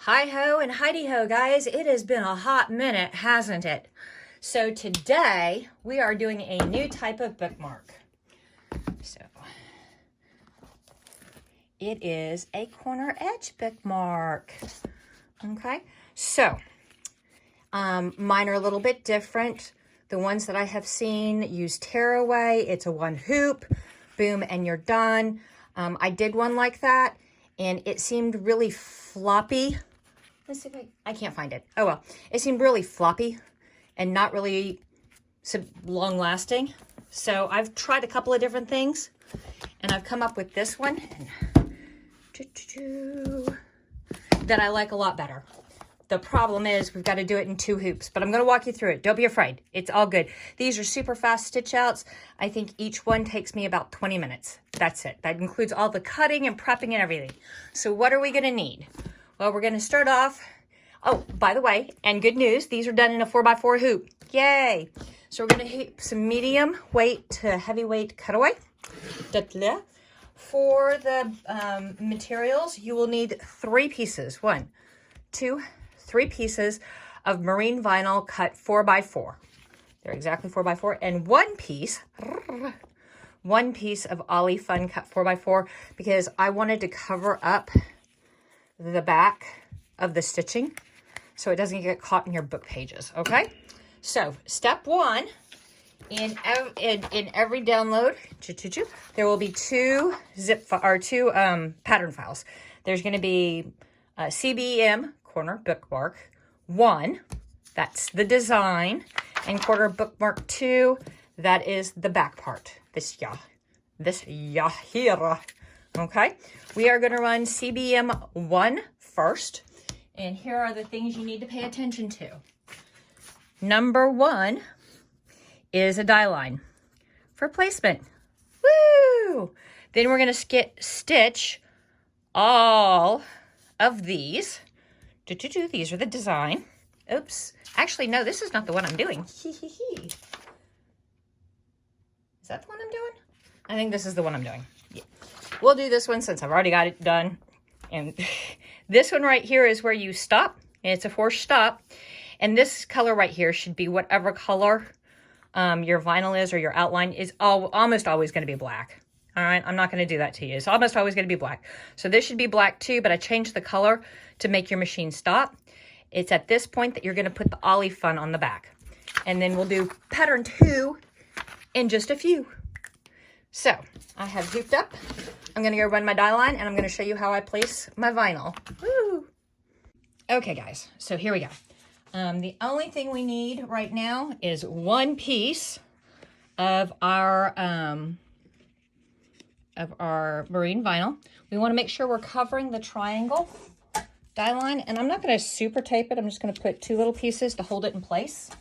Hi-ho and Heidi-ho, guys. It has been a hot minute, hasn't it? So today, we are doing a new type of bookmark. So, it is a corner edge bookmark. Okay, so, mine are a little bit different. The ones that I have seen use tearaway. It's a one hoop, boom, and you're done. I did one like that, and it seemed really floppy. Let's see if I can't find it. Oh, well, it seemed really floppy and not really long lasting. So I've tried a couple of different things, and I've come up with this one that I like a lot better. The problem is we've got to do it in 2 hoops, but I'm going to walk you through it. Don't be afraid. It's all good. These are super fast stitch outs. I think each one takes me about 20 minutes. That's it. That includes all the cutting and prepping and everything. So what are we going to need? Well, we're going to start off. Oh, by the way, and good news, these are done in a 4x4 hoop. Yay. So we're going to hoop some medium weight to heavyweight cutaway. For the materials, you will need 3 pieces. 1, 2, 3 pieces of marine vinyl cut 4x4. They're exactly 4x4. And 1 piece of Ollie Fun cut 4x4 because I wanted to cover up the back of the stitching so it doesn't get caught in your book pages. Okay, so step 1, in every download there will be 2 pattern files. There's going to be CBM corner bookmark 1, that's the design, and corner bookmark 2, that is the back part. This here. Okay, we are going to run CBM 1 first, and here are the things you need to pay attention to. Number 1 is a die line for placement. Woo! Then we're going to stitch all of these. These are the design. Oops. Actually, no, this is not the one I'm doing. Is that the one I'm doing? I think this is the one I'm doing. Yeah. We'll do this one since I've already got it done. And this one right here is where you stop. And it's a forced stop. And this color right here should be whatever color your vinyl is or your outline is almost always going to be black. All right, I'm not going to do that to you. It's almost always going to be black. So this should be black too, but I changed the color to make your machine stop. It's at this point that you're going to put the Ollie Fun on the back. And then we'll do pattern 2 in just a few. So I have hooped up. I'm going to go run my die line, and I'm going to show you how I place my vinyl. Woo! Okay, guys, so here we go. The only thing we need right now is 1 piece of our marine vinyl. We want to make sure we're covering the triangle die line, and I'm not going to super tape it. I'm just going to put 2 little pieces to hold it in place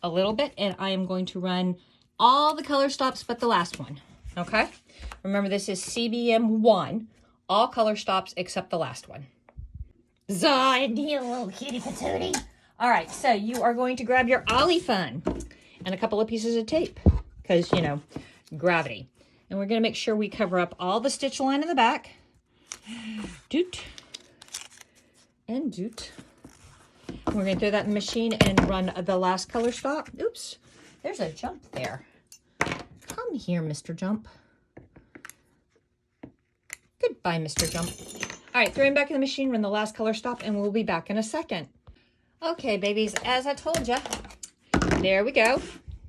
a little bit, and I am going to run all the color stops but the last one. Okay, remember this is CBM 1, all color stops except the last one. Zidea, little kitty patootie. All right, so you are going to grab your Ollie Fun and a couple of pieces of tape because, you know, gravity. And we're going to make sure we cover up all the stitch line in the back. Doot. And doot. We're going to throw that in the machine and run the last color stop. Oops, there's a jump there. Come here, Mr. Jump. Goodbye, Mr. Jump. All right, throw him back in the machine, run the last color stop, and we'll be back in a second. Okay, babies, as I told you, there we go.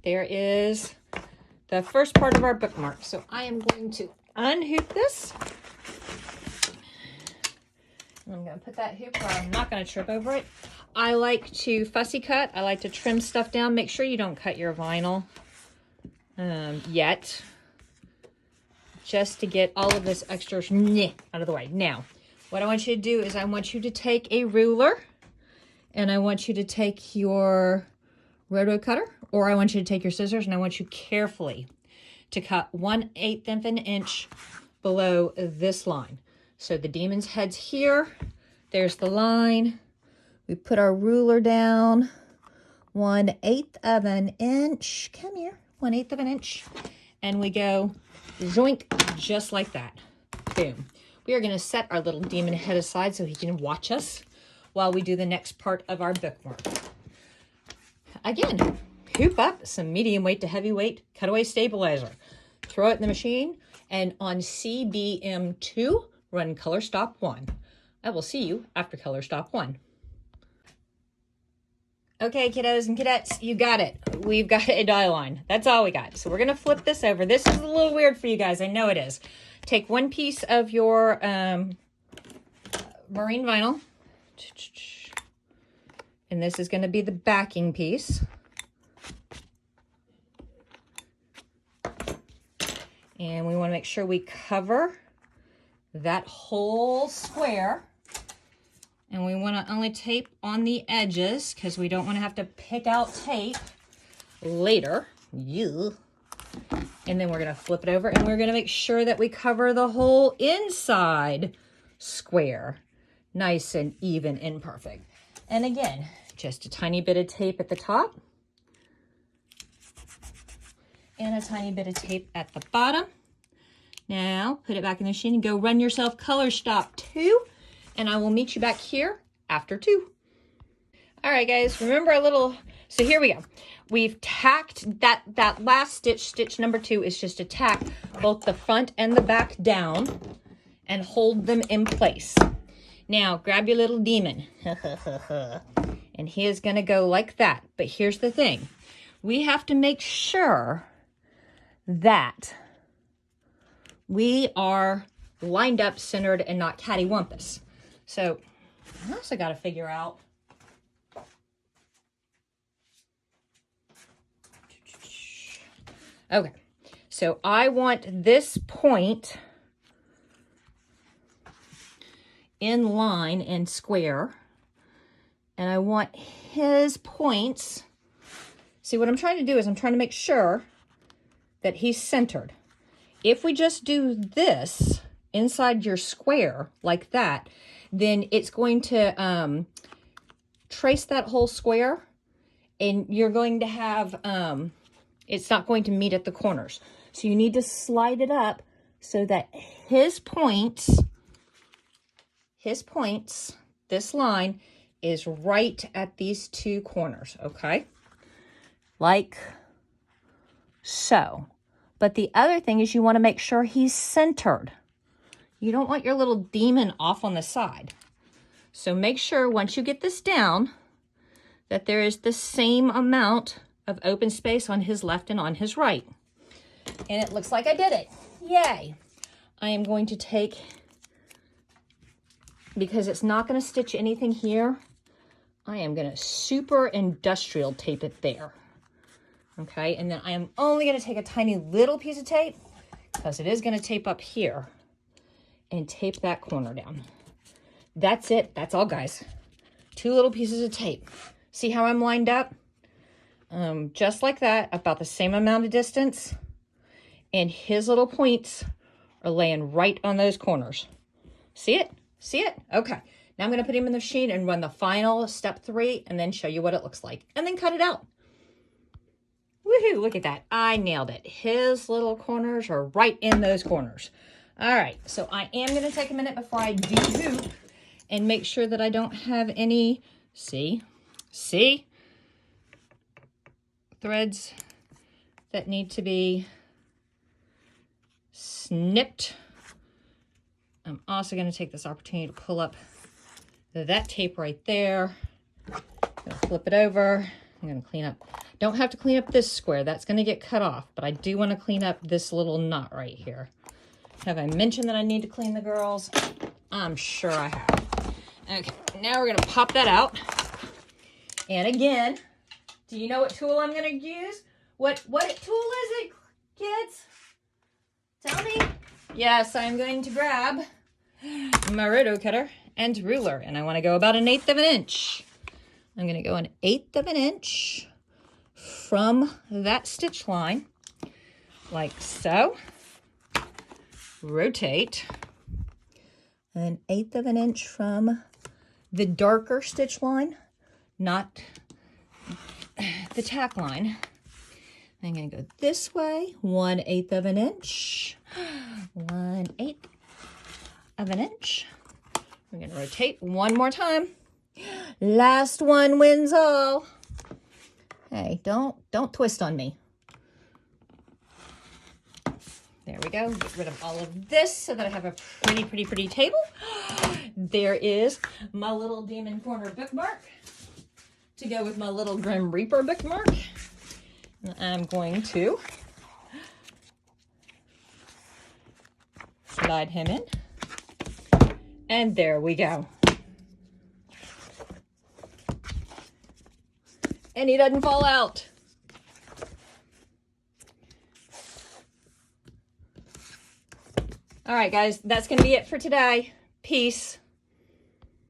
There is the first part of our bookmark. So I am going to unhoop this. And I'm going to put that hoop where I'm not going to trip over it. I like to fussy cut. I like to trim stuff down. Make sure you don't cut your vinyl yet, just to get all of this extra out of the way. Now, what I want you to do is I want you to take a ruler, and I want you to take your roto cutter, or I want you to take your scissors, and I want you carefully to cut 1/8 of an inch below this line. So the demon's head's here. There's the line. We put our ruler down 1/8 of an inch. Come here, 1/8 of an inch. And we go zoink, just like that. Boom. We are going to set our little demon head aside so he can watch us while we do the next part of our bookmark. Again, hoop up some medium weight to heavyweight cutaway stabilizer. Throw it in the machine, and on CBM2, run color stop 1. I will see you after color stop 1. Okay, kiddos and cadettes, you got it. We've got a die line. That's all we got. So we're going to flip this over. This is a little weird for you guys. I know it is. Take one piece of your marine vinyl. And this is going to be the backing piece. And we want to make sure we cover that whole square. And we want to only tape on the edges because we don't want to have to pick out tape later. Yeah. And then we're going to flip it over and we're going to make sure that we cover the whole inside square. Nice and even and perfect. And again, just a tiny bit of tape at the top. And a tiny bit of tape at the bottom. Now, put it back in the machine and go run yourself color stop 2. And I will meet you back here after 2. All right, guys, remember a little, so here we go. We've tacked that last stitch, stitch number 2 is just to tack both the front and the back down and hold them in place. Now, grab your little demon. And he is gonna go like that. But here's the thing. We have to make sure that we are lined up, centered, and not cattywampus. So I also got to figure out okay, so I want this point in line and square, and I want his points. See, what I'm trying to do is I'm trying to make sure that he's centered. If we just do this inside your square like that, then it's going to trace that whole square, and you're going to have, it's not going to meet at the corners. So you need to slide it up so that his points, this line is right at these 2 corners, okay? Like so. But the other thing is you want to make sure he's centered. You don't want your little demon off on the side. So make sure once you get this down that there is the same amount of open space on his left and on his right. And it looks like I did it. Yay. I am going to take, because it's not going to stitch anything here, I am going to super industrial tape it there. Okay, and then I am only going to take a tiny little piece of tape because it is going to tape up here and tape that corner down. That's it. That's all, guys. 2 little pieces of tape. See how I'm lined up? Just like that, about the same amount of distance. And his little points are laying right on those corners. See it? See it? Okay. Now I'm going to put him in the machine and run the final step 3 and then show you what it looks like. And then cut it out. Woohoo, look at that. I nailed it. His little corners are right in those corners. All right, so I am going to take a minute before I de-hoop and make sure that I don't have any, see, threads that need to be snipped. I'm also going to take this opportunity to pull up that tape right there. I'm going to flip it over. I'm going to clean up. Don't have to clean up this square. That's going to get cut off. But I do want to clean up this little knot right here. Have I mentioned that I need to clean the girls? I'm sure I have. Okay, now we're going to pop that out. And again, do you know what tool I'm going to use? What tool is it, kids? Tell me. Yes, I'm going to grab my roto cutter and ruler. And I want to go about 1/8 of an inch. I'm going to go 1/8 of an inch from that stitch line, like so. Rotate 1/8 of an inch from the darker stitch line, not the tack line. I'm going to go this way, 1/8 of an inch, 1/8 of an inch. We're going to rotate one more time. Last one wins all. Hey, don't twist on me. There we go. Get rid of all of this so that I have a pretty table. There is my little Demon Corner bookmark to go with my little Grim Reaper bookmark. And I'm going to slide him in. And there we go. And he doesn't fall out. All right, guys, that's going to be it for today. Peace.